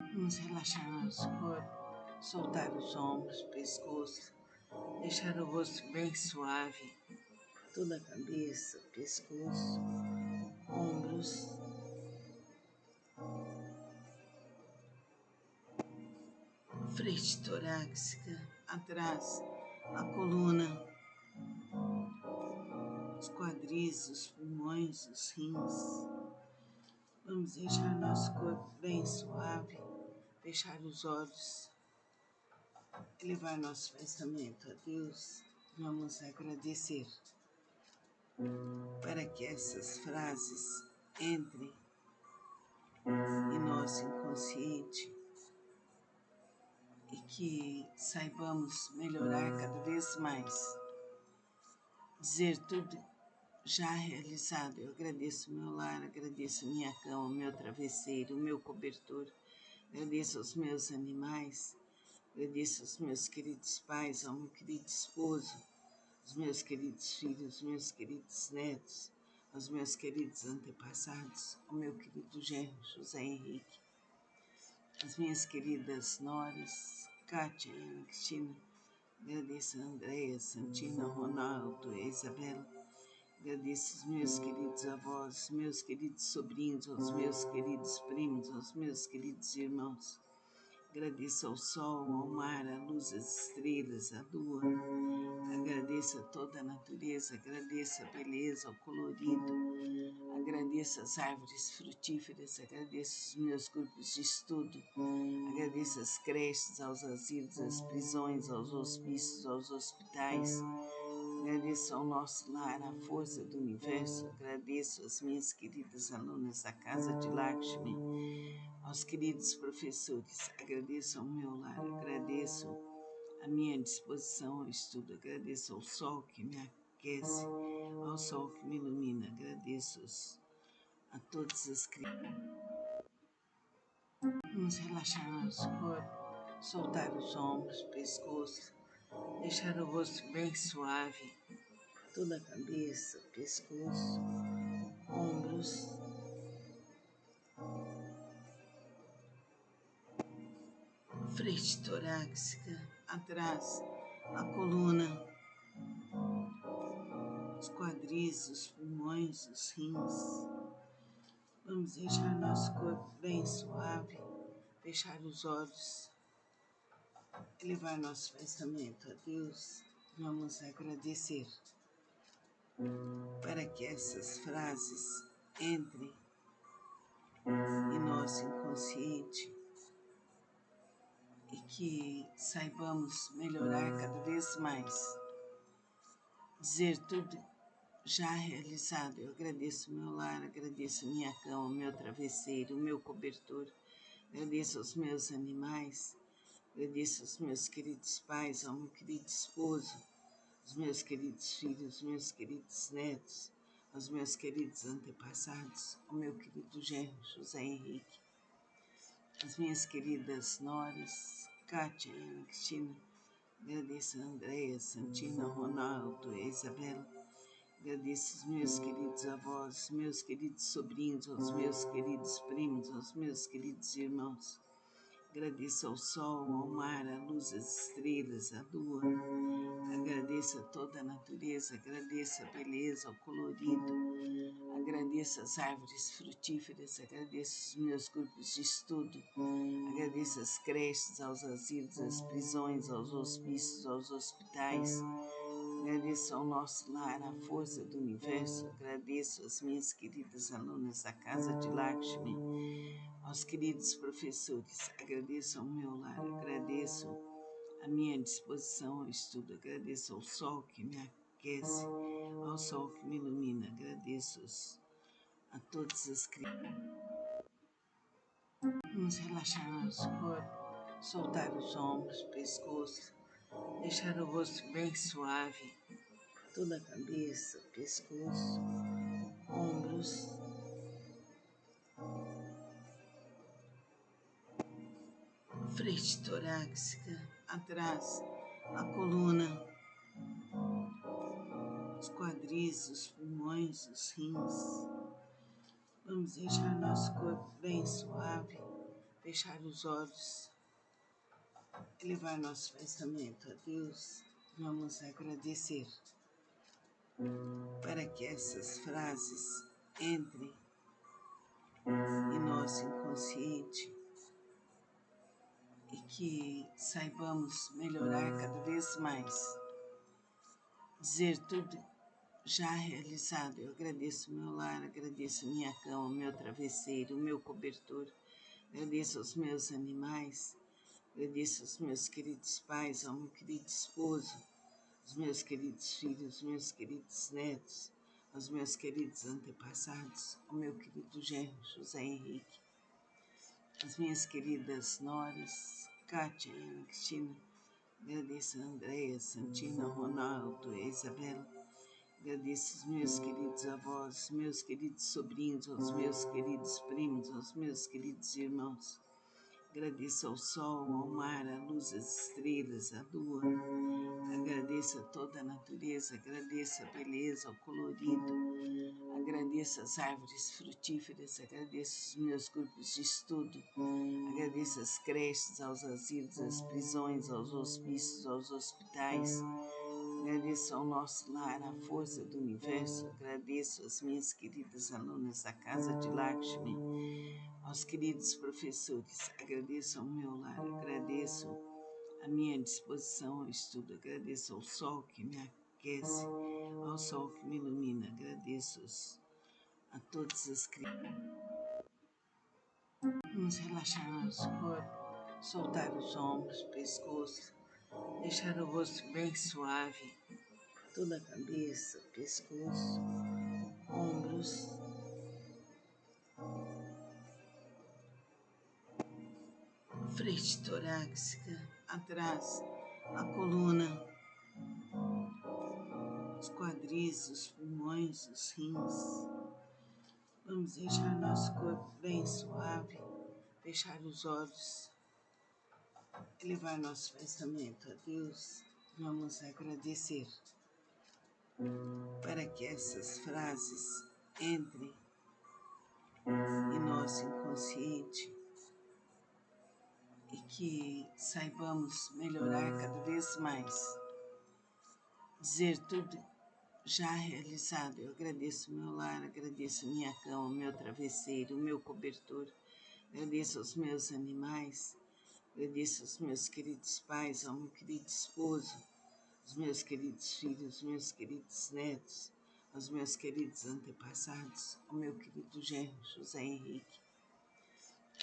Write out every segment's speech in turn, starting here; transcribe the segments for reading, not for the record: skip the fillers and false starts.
Vamos relaxar nosso corpo, soltar os ombros, pescoço, deixar o rosto bem suave, toda a cabeça, pescoço, ombros, frente torácica, atrás, a coluna, os quadris, os pulmões, os rins. Vamos deixar nosso corpo bem suave, fechar os olhos, elevar nosso pensamento a Deus. Vamos agradecer para que essas frases entrem em nosso inconsciente e que saibamos melhorar cada vez mais. Dizer tudo já realizado. Eu agradeço o meu lar, agradeço a minha cama, o meu travesseiro, o meu cobertor, agradeço aos meus animais, agradeço aos meus queridos pais, ao meu querido esposo, aos meus queridos filhos, meus queridos netos, aos meus queridos antepassados, ao meu querido genro José Henrique, as minhas queridas noras, Kátia e Ana Cristina, agradeço a Andréia, Santina, Ronaldo e Isabela, agradeço aos meus queridos avós, aos meus queridos sobrinhos, aos meus queridos primos, aos meus queridos irmãos. Agradeço ao sol, ao mar, à luz, às estrelas, à lua. Agradeço a toda a natureza, agradeço a beleza, o colorido. Agradeço as árvores frutíferas, agradeço os meus grupos de estudo, agradeço as creches, aos asilos, às prisões, aos hospícios, aos hospitais. Agradeço ao nosso lar, à força do universo, agradeço às minhas queridas alunas da Casa de Lakshmi, aos queridos professores, agradeço ao meu lar, agradeço a minha disposição ao estudo, agradeço ao sol que me aquece, ao sol que me ilumina, agradeço a todas as crianças. Vamos relaxar nosso corpo, soltar os ombros, pescoço, deixar o rosto bem suave, toda a cabeça, pescoço, ombros, frente torácica, atrás, a coluna, os quadris, os pulmões, os rins. Vamos deixar nosso corpo bem suave, fechar os olhos, elevar nosso pensamento a Deus. Vamos agradecer para que essas frases entrem em nosso inconsciente e que saibamos melhorar cada vez mais. Dizer tudo já realizado. Eu agradeço o meu lar, agradeço a minha cama, o meu travesseiro, o meu cobertor, agradeço aos meus animais, agradeço aos meus queridos pais, ao meu querido esposo, aos meus queridos filhos, meus queridos netos, aos meus queridos antepassados, ao meu querido genro José Henrique, as minhas queridas noras, Kátia e Ana Cristina, agradeço a Andréia, Santina, Ronaldo e Isabela, agradeço aos meus queridos avós, aos meus queridos sobrinhos, aos meus queridos primos, aos meus queridos irmãos. Agradeço ao sol, ao mar, à luz, às estrelas, à lua. Agradeço a toda a natureza, agradeço a beleza, o colorido. Agradeço as árvores frutíferas, agradeço os meus grupos de estudo, agradeço as creches, aos asilos, às prisões, aos hospícios, aos hospitais. Agradeço ao nosso lar, à força do universo, agradeço às minhas queridas alunas da Casa de Lakshmi, aos queridos professores, agradeço ao meu lar, agradeço a minha disposição ao estudo, agradeço ao sol que me aquece, ao sol que me ilumina, agradeço a todas as crianças. Vamos relaxar nosso corpo, soltar os ombros, pescoço, deixar o rosto bem suave, toda a cabeça, pescoço, ombros, frente torácica, atrás, a coluna, os quadris, os pulmões, os rins. Vamos deixar nosso corpo bem suave, fechar os olhos, elevar nosso pensamento a Deus. Vamos agradecer para que essas frases entrem em nosso inconsciente e que saibamos melhorar cada vez mais. Dizer tudo já realizado. Eu agradeço meu lar, agradeço minha cama, meu travesseiro, meu cobertor, agradeço aos meus animais, agradeço aos meus queridos pais, ao meu querido esposo, aos meus queridos filhos, meus queridos netos, aos meus queridos antepassados, ao meu querido genro José Henrique, às minhas queridas noras, Kátia e Ana Cristina, agradeço a Andréia, Santina, Ronaldo e Isabela, agradeço aos meus queridos avós, aos meus queridos sobrinhos, aos meus queridos primos, aos meus queridos irmãos. Agradeço ao sol, ao mar, à luz, às estrelas, à lua. Agradeço a toda a natureza, agradeço a beleza, o colorido. Agradeço as árvores frutíferas, agradeço os meus grupos de estudo. Agradeço as creches, aos asilos, às prisões, aos hospícios, aos hospitais. Agradeço ao nosso lar, à força do universo. Agradeço às minhas queridas alunas da Casa de Lakshmi, aos queridos professores. Agradeço ao meu lar, agradeço a minha disposição ao estudo. Agradeço ao sol que me aquece, ao sol que me ilumina. Agradeço a todas as crianças. Vamos relaxar nosso corpo, soltar os ombros, pescoço, deixar o rosto bem suave, toda a cabeça, pescoço, ombros, frente torácica, atrás, a coluna, os quadris, os pulmões, os rins. Vamos deixar nosso corpo bem suave, fechar os olhos, elevar nosso pensamento a Deus. Vamos agradecer para que essas frases entrem em nosso inconsciente e que saibamos melhorar cada vez mais. Dizer tudo já realizado. Eu agradeço meu lar, agradeço minha cama, meu travesseiro, meu cobertor, agradeço aos meus animais, agradeço aos meus queridos pais, ao meu querido esposo, aos meus queridos filhos, meus queridos netos, aos meus queridos antepassados, ao meu querido genro José Henrique,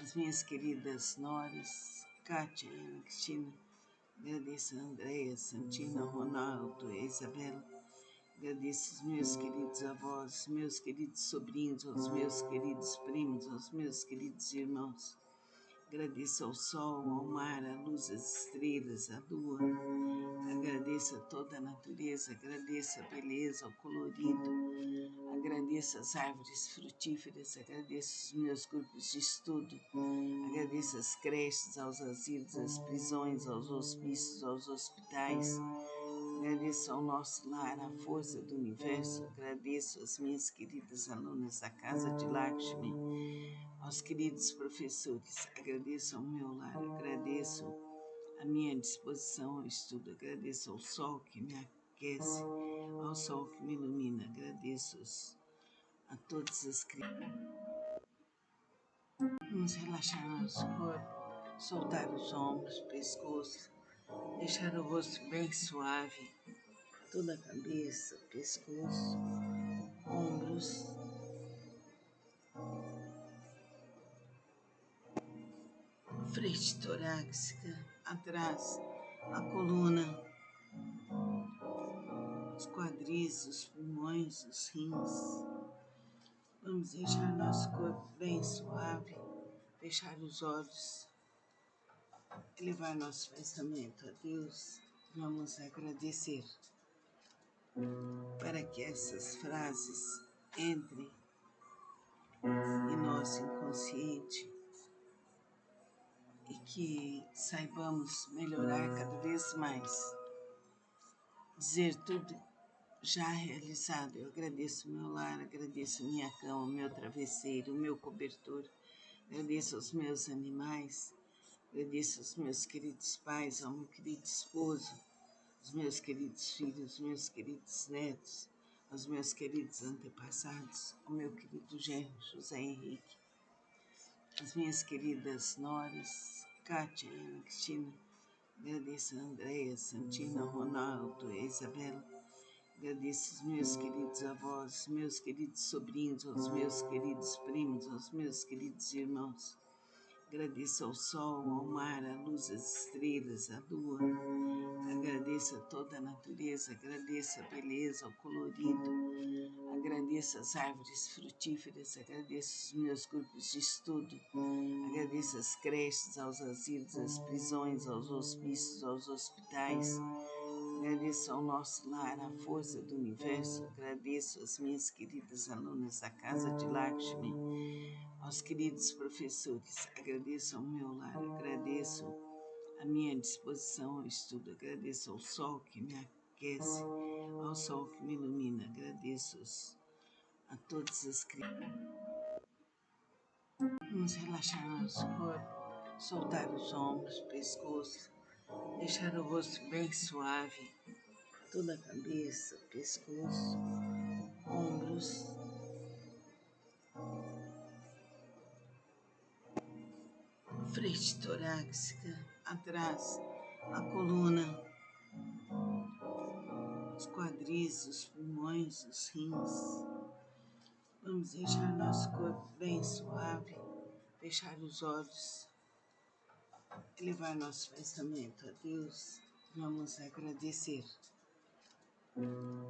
às minhas queridas noras, Kátia e Ana Cristina, agradeço a Andréia, Santina, Ronaldo e Isabela, agradeço aos meus queridos avós, aos meus queridos sobrinhos, aos meus queridos primos, aos meus queridos irmãos. Agradeço ao sol, ao mar, à luz, às estrelas, à lua. Agradeço a toda a natureza, agradeço a beleza, o colorido. Agradeço as árvores frutíferas, agradeço os meus grupos de estudo. Agradeço as creches, aos asilos, às prisões, aos hospícios, aos hospitais. Agradeço ao nosso lar, à força do universo. Agradeço às minhas queridas alunas da Casa de Lakshmi, aos queridos professores. Agradeço ao meu lar, agradeço a minha disposição ao estudo. Agradeço ao sol que me aquece, ao sol que me ilumina. Agradeço a todas as crianças. Vamos relaxar nosso corpo, soltar os ombros, pescoço, deixar o rosto bem suave, toda a cabeça, pescoço, ombros, frente torácica, atrás, a coluna, os quadris, os pulmões, os rins. Vamos deixar nosso corpo bem suave, fechar os olhos, elevar nosso pensamento a Deus. Vamos agradecer para que essas frases entrem em nosso inconsciente e que saibamos melhorar cada vez mais. Dizer tudo já realizado. Eu agradeço meu lar, agradeço minha cama, meu travesseiro, meu cobertor, agradeço aos meus animais, agradeço aos meus queridos pais, ao meu querido esposo, aos meus queridos filhos, meus queridos netos, aos meus queridos antepassados, ao meu querido genro José Henrique, às minhas queridas noras, Kátia e Ana Cristina, agradeço a Andréia, Santina, Ronaldo e Isabela, agradeço aos meus queridos avós, meus queridos sobrinhos, aos meus queridos primos, aos meus queridos irmãos. Agradeço ao sol, ao mar, à luz, às estrelas, à lua. Agradeço a toda a natureza, agradeço a beleza, o colorido. Agradeço as árvores frutíferas, agradeço os meus grupos de estudo. Agradeço as creches, aos asilos, às prisões, aos hospícios, aos hospitais. Agradeço ao nosso lar, à força do universo. Agradeço às minhas queridas alunas da Casa de Lakshmi, aos queridos professores. Agradeço ao meu lar, agradeço a minha disposição ao estudo. Agradeço ao sol que me aquece, ao sol que me ilumina. Agradeço a todas as crianças. Vamos relaxar nosso corpo, soltar os ombros, pescoço, deixar o rosto bem suave, toda a cabeça, pescoço, ombros, frente torácica, atrás, a coluna, os quadris, os pulmões, os rins. Vamos deixar nosso corpo bem suave, fechar os olhos, elevar nosso pensamento a Deus. Vamos agradecer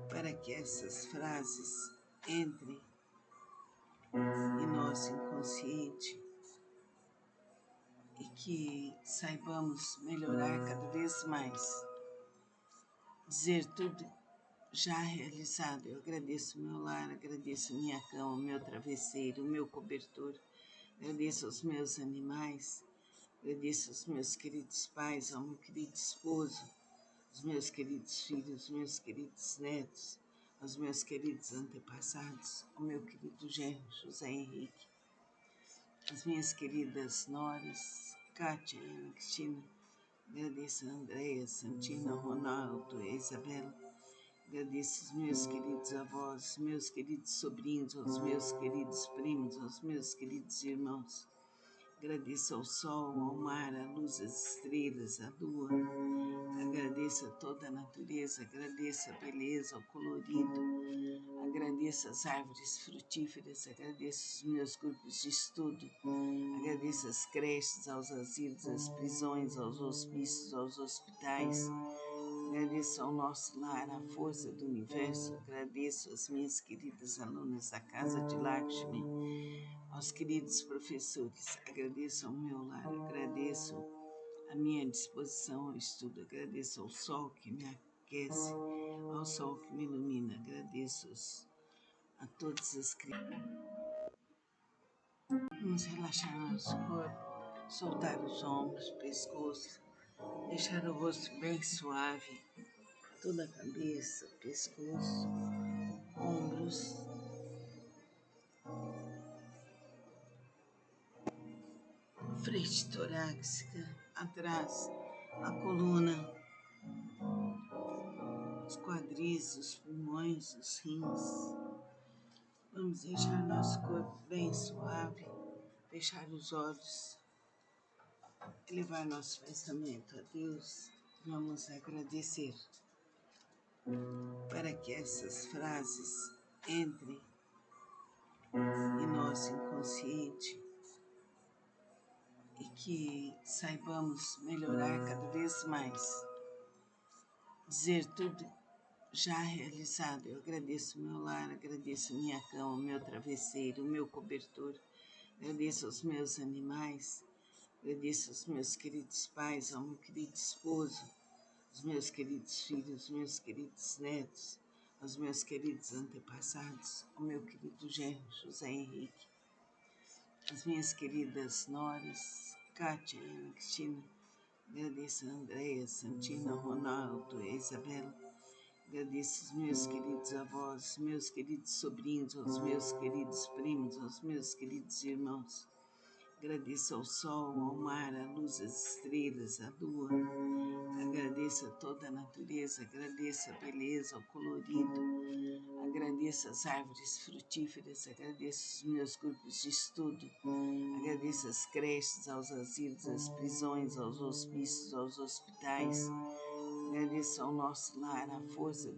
para que essas frases entrem em nosso inconsciente e que saibamos melhorar cada vez mais. Dizer tudo já realizado. Eu agradeço o meu lar, agradeço a minha cama, o meu travesseiro, o meu cobertor, agradeço aos meus animais, agradeço aos meus queridos pais, ao meu querido esposo, aos meus queridos filhos, meus queridos netos, aos meus queridos antepassados, ao meu querido genro José Henrique, às minhas queridas noras, Kátia e Ana Cristina, agradeço a Andréia, Santina, Ronaldo e Isabela, agradeço aos meus queridos avós, meus queridos sobrinhos, aos meus queridos primos, aos meus queridos irmãos. Agradeço ao sol, ao mar, à luz, às estrelas, à lua. Agradeço a toda a natureza, agradeço a beleza, o colorido. Agradeço as árvores frutíferas, agradeço os meus grupos de estudo. Agradeço as creches, aos asilos, às prisões, aos hospícios, aos hospitais. Agradeço ao nosso lar, à força do universo. Agradeço às minhas queridas alunas da Casa de Lakshmi, aos queridos professores. Agradeço ao meu lar, agradeço a minha disposição ao estudo. Agradeço ao sol que me aquece, ao sol que me ilumina. Agradeço a todas as crianças. Vamos relaxar nosso corpo, soltar os ombros, pescoço, deixar o rosto bem suave, toda a cabeça, pescoço, ombros, frente torácica, atrás, a coluna, os quadris, os pulmões, os rins. Vamos deixar nosso corpo bem suave, fechar os olhos, elevar nosso pensamento a Deus. Vamos agradecer para que essas frases entrem em nosso inconsciente e que saibamos melhorar cada vez mais. Dizer tudo já realizado. Eu agradeço o meu lar, agradeço a minha cama, o meu travesseiro, o meu cobertor, agradeço aos meus animais, agradeço aos meus queridos pais, ao meu querido esposo, aos meus queridos filhos, meus queridos netos, aos meus queridos antepassados, ao meu querido genro José Henrique, às minhas queridas noras, Kátia e Ana Cristina, agradeço a Andréia, Santina, Ronaldo e Isabela, agradeço aos meus queridos avós, meus queridos sobrinhos, aos meus queridos primos, aos meus queridos irmãos. Agradeço ao sol, ao mar, à luz, às estrelas, à lua. Agradeço a toda a natureza, agradeço a beleza, o colorido. Agradeço as árvores frutíferas, agradeço os meus grupos de estudo, agradeço as creches, aos asilos, às prisões, aos hospícios, aos hospitais. Agradeço ao nosso lar, a força do